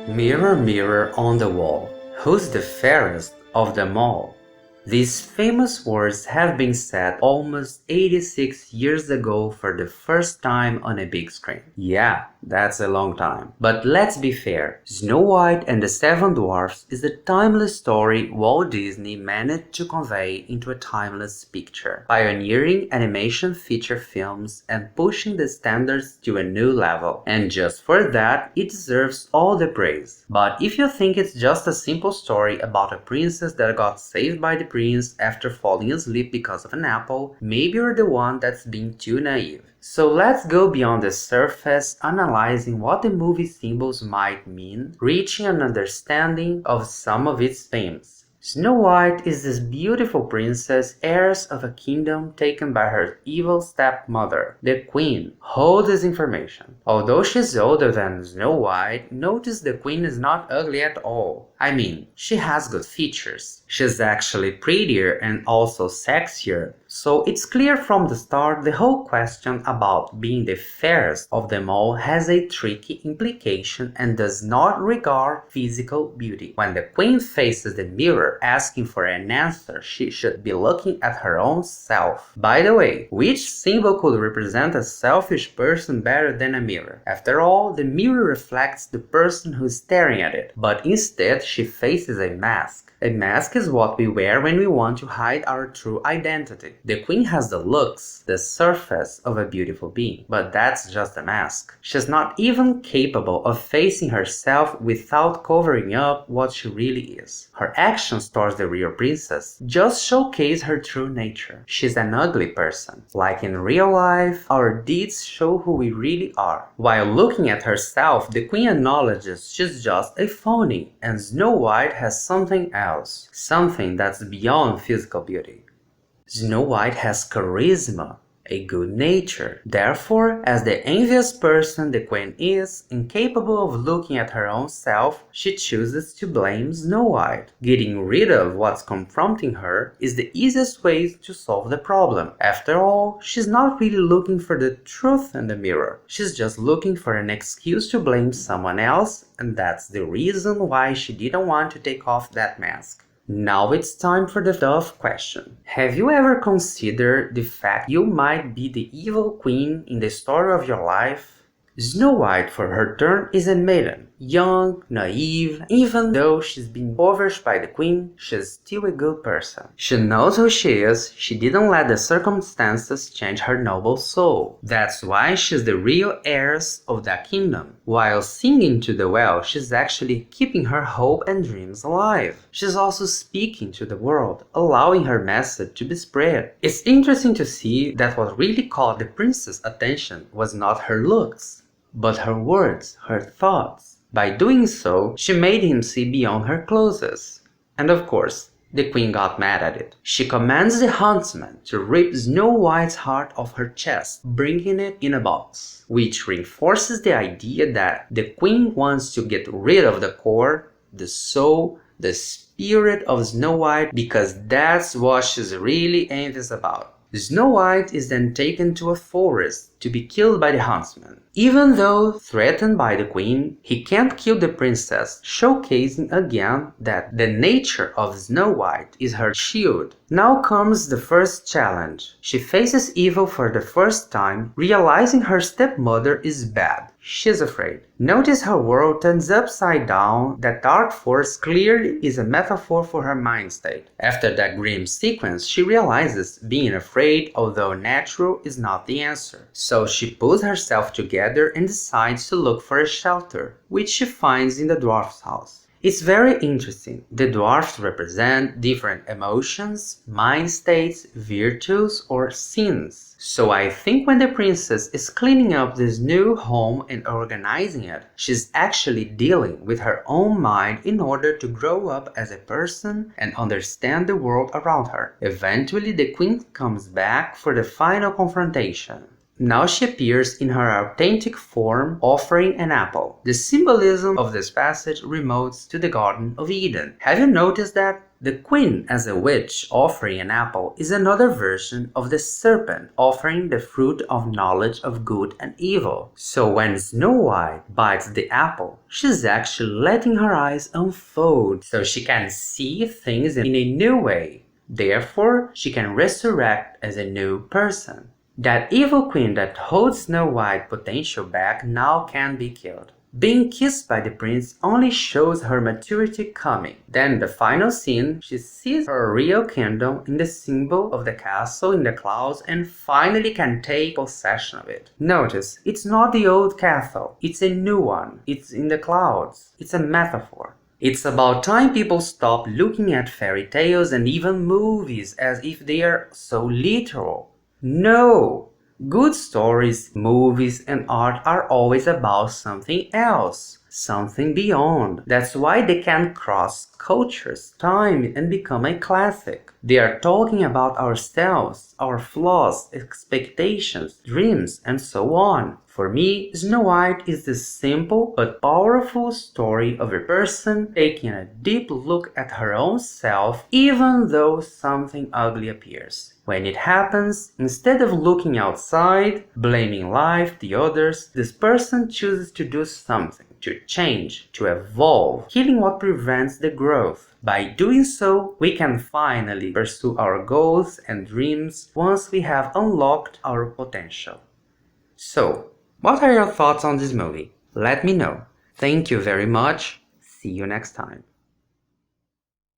Mirror, mirror on the wall, who's the fairest of them all? These famous words have been said almost 86 years ago for the first time on a big screen. Yeah, that's a long time. But let's be fair, Snow White and the Seven Dwarfs is a timeless story Walt Disney managed to convey into a timeless picture, pioneering animation feature films and pushing the standards to a new level. And just for that, it deserves all the praise. But if you think it's just a simple story about a princess that got saved by the prince after falling asleep because of an apple, maybe you're the one that's being too naive. So let's go beyond the surface, analyzing what the movie symbols might mean, reaching an understanding of some of its themes. Snow White is this beautiful princess, heiress of a kingdom taken by her evil stepmother, the Queen. Hold this information. Although she's older than Snow White, notice the Queen is not ugly at all. I mean, she has good features. She's actually prettier and also sexier. So it's clear from the start the whole question about being the fairest of them all has a tricky implication and does not regard physical beauty. When the Queen faces the mirror asking for an answer, she should be looking at her own self. By the way, which symbol could represent a selfish person better than a mirror? After all, the mirror reflects the person who's staring at it, but instead she faces a mask. A mask is what we wear when we want to hide our true identity. The Queen has the looks, the surface of a beautiful being, but that's just a mask. She's not even capable of facing herself without covering up what she really is. Her actions towards the real princess just showcase her true nature. She's an ugly person. Like in real life, our deeds show who we really are. While looking at herself, the Queen acknowledges she's just a phony, and Snow White has something else, something that's beyond physical beauty. Snow White has charisma, a good nature. Therefore, as the envious person the Queen is, incapable of looking at her own self, she chooses to blame Snow White. Getting rid of what's confronting her is the easiest way to solve the problem. After all, she's not really looking for the truth in the mirror. She's just looking for an excuse to blame someone else, and that's the reason why she didn't want to take off that mask. Now it's time for the tough question. Have you ever considered the fact you might be the evil queen in the story of your life? Snow White, for her turn, is a maiden, young, naive. Even though she's been impoverished by the Queen, she's still a good person. She knows who she is, she didn't let the circumstances change her noble soul. That's why she's the real heiress of that kingdom. While singing to the well, she's actually keeping her hope and dreams alive. She's also speaking to the world, allowing her message to be spread. It's interesting to see that what really caught the princess' attention was not her looks, but her words, her thoughts. By doing so, she made him see beyond her clothes. And of course, the Queen got mad at it. She commands the huntsman to rip Snow White's heart off her chest, bringing it in a box, which reinforces the idea that the Queen wants to get rid of the core, the soul, the spirit of Snow White, because that's what she's really envious about. Snow White is then taken to a forest to be killed by the huntsman. Even though threatened by the Queen, he can't kill the princess, showcasing again that the nature of Snow White is her shield. Now comes the first challenge. She faces evil for the first time, realizing her stepmother is bad. She's afraid. Notice her world turns upside down. That dark force clearly is a metaphor for her mind state. After that grim sequence, she realizes being afraid, although natural, is not the answer. So she pulls herself together and decides to look for a shelter, which she finds in the dwarf's house. It's very interesting. The dwarfs represent different emotions, mind states, virtues, or sins. So I think when the princess is cleaning up this new home and organizing it, she's actually dealing with her own mind in order to grow up as a person and understand the world around her. Eventually, the Queen comes back for the final confrontation. Now she appears in her authentic form, offering an apple. The symbolism of this passage remotes to the Garden of Eden. Have you noticed that? The queen as a witch offering an apple is another version of the serpent offering the fruit of knowledge of good and evil. So when Snow White bites the apple, she's actually letting her eyes unfold so she can see things in a new way. Therefore, she can resurrect as a new person. That evil queen that holds Snow White's potential back now can be killed. Being kissed by the prince only shows her maturity coming. Then the final scene, she sees her real kingdom in the symbol of the castle in the clouds and finally can take possession of it. Notice, it's not the old castle, it's a new one. It's in the clouds. It's a metaphor. It's about time people stop looking at fairy tales and even movies as if they are so literal. No! Good stories, movies, and art are always about something else, something beyond. That's why they can cross cultures, time, and become a classic. They are talking about ourselves, our flaws, expectations, dreams, and so on. For me, Snow White is the simple but powerful story of a person taking a deep look at her own self even though something ugly appears. When it happens, instead of looking outside, blaming life, the others, this person chooses to do something, to change, to evolve, killing what prevents the growth. By doing so, we can finally pursue our goals and dreams once we have unlocked our potential. So, what are your thoughts on this movie? Let me know. Thank you very much. See you next time.